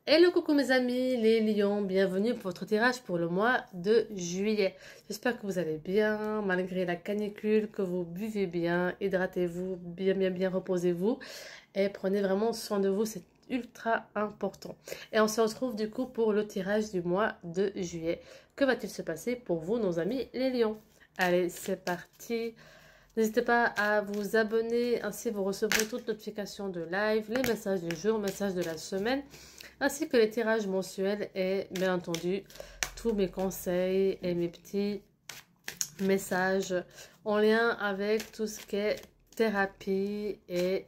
Hello coucou mes amis les lions, bienvenue pour votre tirage pour le mois de juillet. J'espère que vous allez bien malgré la canicule, que vous buvez bien, hydratez-vous, bien, reposez-vous et prenez vraiment soin de vous, c'est ultra important. Et on se retrouve du coup pour le tirage du mois de juillet. Que va-t-il se passer pour vous nos amis les lions? Allez, c'est parti. N'hésitez pas à vous abonner, ainsi vous recevrez toutes notifications de live, les messages du jour, messages de la semaine, ainsi que les tirages mensuels et bien entendu tous mes conseils et mes petits messages en lien avec tout ce qui est thérapie et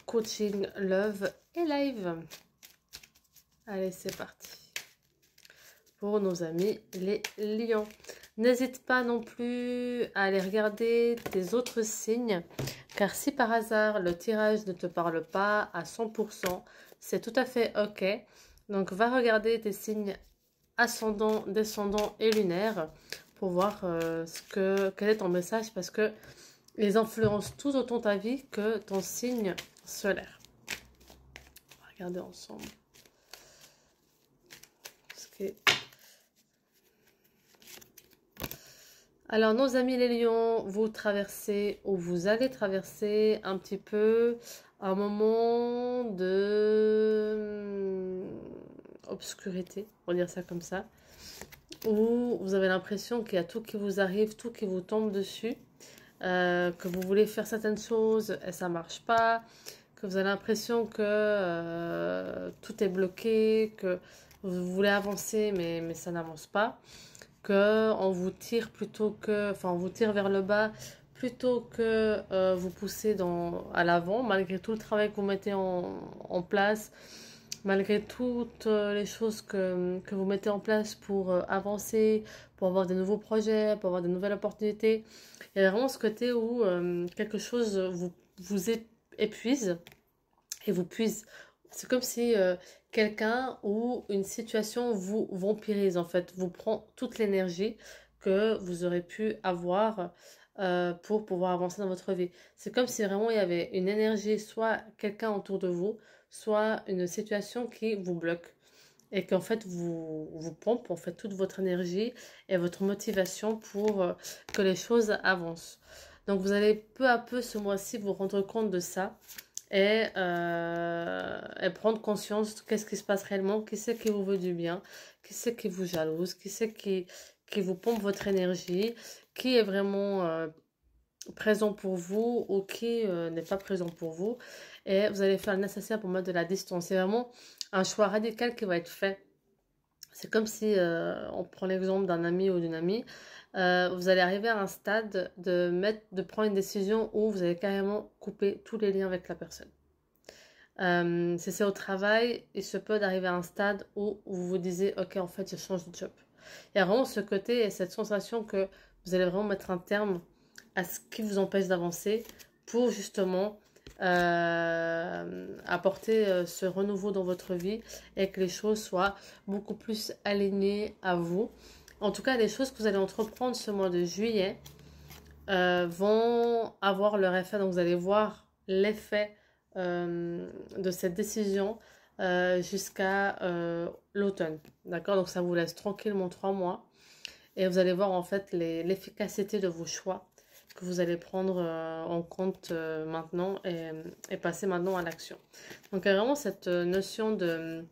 coaching, love et live. Allez, c'est parti pour nos amis les lions. N'hésite pas non plus à aller regarder tes autres signes, car si par hasard le tirage ne te parle pas à 100%, c'est tout à fait ok. Donc va regarder tes signes ascendant, descendant et lunaire pour voir quel est ton message, parce que ils influencent tout autant ta vie que ton signe solaire. On va regarder ensemble. Alors, nos amis les lions, vous traversez ou vous allez traverser un petit peu un moment de obscurité, on va dire ça comme ça, où vous avez l'impression qu'il y a tout qui vous arrive, tout qui vous tombe dessus, que vous voulez faire certaines choses et ça marche pas, que vous avez l'impression que tout est bloqué, que vous voulez avancer mais ça n'avance pas. On vous tire on vous tire vers le bas plutôt que vous poussez à l'avant, malgré tout le travail que vous mettez en place, malgré toutes les choses que vous mettez en place pour avancer, pour avoir de nouveaux projets, pour avoir de nouvelles opportunités. Il y a vraiment ce côté où quelque chose vous épuise et vous puise. C'est comme si quelqu'un ou une situation vous vampirise, en fait, vous prend toute l'énergie que vous aurez pu avoir pour pouvoir avancer dans votre vie. C'est comme si vraiment il y avait une énergie, soit quelqu'un autour de vous, soit une situation qui vous bloque et qu'en fait vous pompe en fait toute votre énergie et votre motivation pour que les choses avancent. Donc vous allez peu à peu ce mois-ci vous rendre compte de ça et prendre conscience de qu'est-ce qui se passe réellement, qui c'est qui vous veut du bien, qui c'est qui vous jalouse, qui c'est qui vous pompe votre énergie, qui est vraiment présent pour vous ou qui n'est pas présent pour vous. Et vous allez faire le nécessaire pour mettre de la distance. C'est vraiment un choix radical qui va être fait. C'est comme si, on prend l'exemple d'un ami ou d'une amie, vous allez arriver à un stade de prendre une décision où vous allez carrément couper tous les liens avec la personne. Si c'est au travail, il se peut d'arriver à un stade où vous vous disiez, ok, en fait, je change de job. Il y a vraiment ce côté et cette sensation que vous allez vraiment mettre un terme à ce qui vous empêche d'avancer pour justement apporter ce renouveau dans votre vie et que les choses soient beaucoup plus alignées à vous. En tout cas, les choses que vous allez entreprendre ce mois de juillet vont avoir leur effet. Donc vous allez voir l'effet de cette décision jusqu'à l'automne. D'accord? Donc ça vous laisse tranquillement 3 mois. Et vous allez voir en fait l'efficacité de vos choix que vous allez prendre en compte maintenant et passer maintenant à l'action. Donc il y a vraiment cette notion de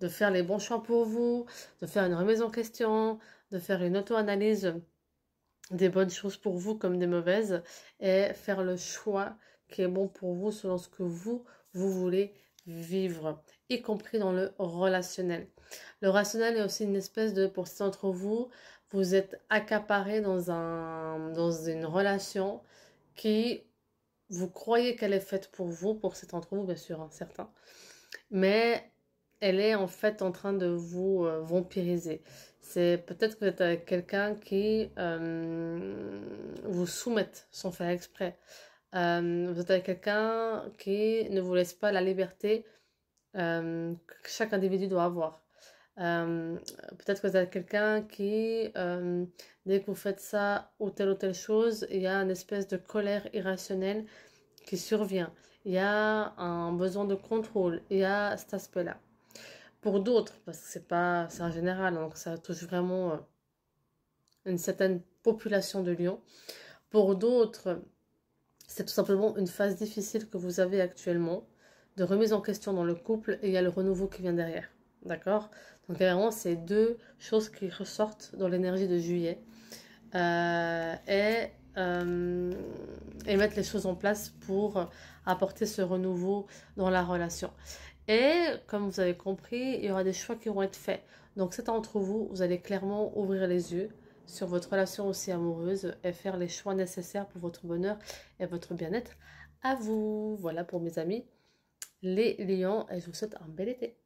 faire les bons choix pour vous, de faire une remise en question, de faire une auto-analyse des bonnes choses pour vous comme des mauvaises et faire le choix qui est bon pour vous selon ce que vous voulez vivre, y compris dans le relationnel. Le rationnel est aussi une espèce de, pour certains d'entre vous, vous êtes accaparé dans une relation qui, vous croyez qu'elle est faite pour vous, pour certains d'entre vous, bien sûr, hein, certains, mais elle est en fait en train de vous vampiriser. C'est peut-être que vous êtes avec quelqu'un qui vous soumette sans faire exprès. Vous êtes avec quelqu'un qui ne vous laisse pas la liberté que chaque individu doit avoir. Peut-être que vous êtes quelqu'un qui, dès que vous faites ça ou telle chose, il y a une espèce de colère irrationnelle qui survient. il y a un besoin de contrôle, il y a cet aspect-là. Pour d'autres, parce que c'est en général, donc ça touche vraiment une certaine population de lions. Pour d'autres, c'est tout simplement une phase difficile que vous avez actuellement, de remise en question dans le couple, et il y a le renouveau qui vient derrière. D'accord? Donc, vraiment, c'est deux choses qui ressortent dans l'énergie de juillet. Euh, et, euh, et mettre les choses en place pour apporter ce renouveau dans la relation. Et comme vous avez compris, il y aura des choix qui vont être faits. Donc c'est entre vous, vous allez clairement ouvrir les yeux sur votre relation aussi amoureuse et faire les choix nécessaires pour votre bonheur et votre bien-être à vous. Voilà pour mes amis, les lions, et je vous souhaite un bel été.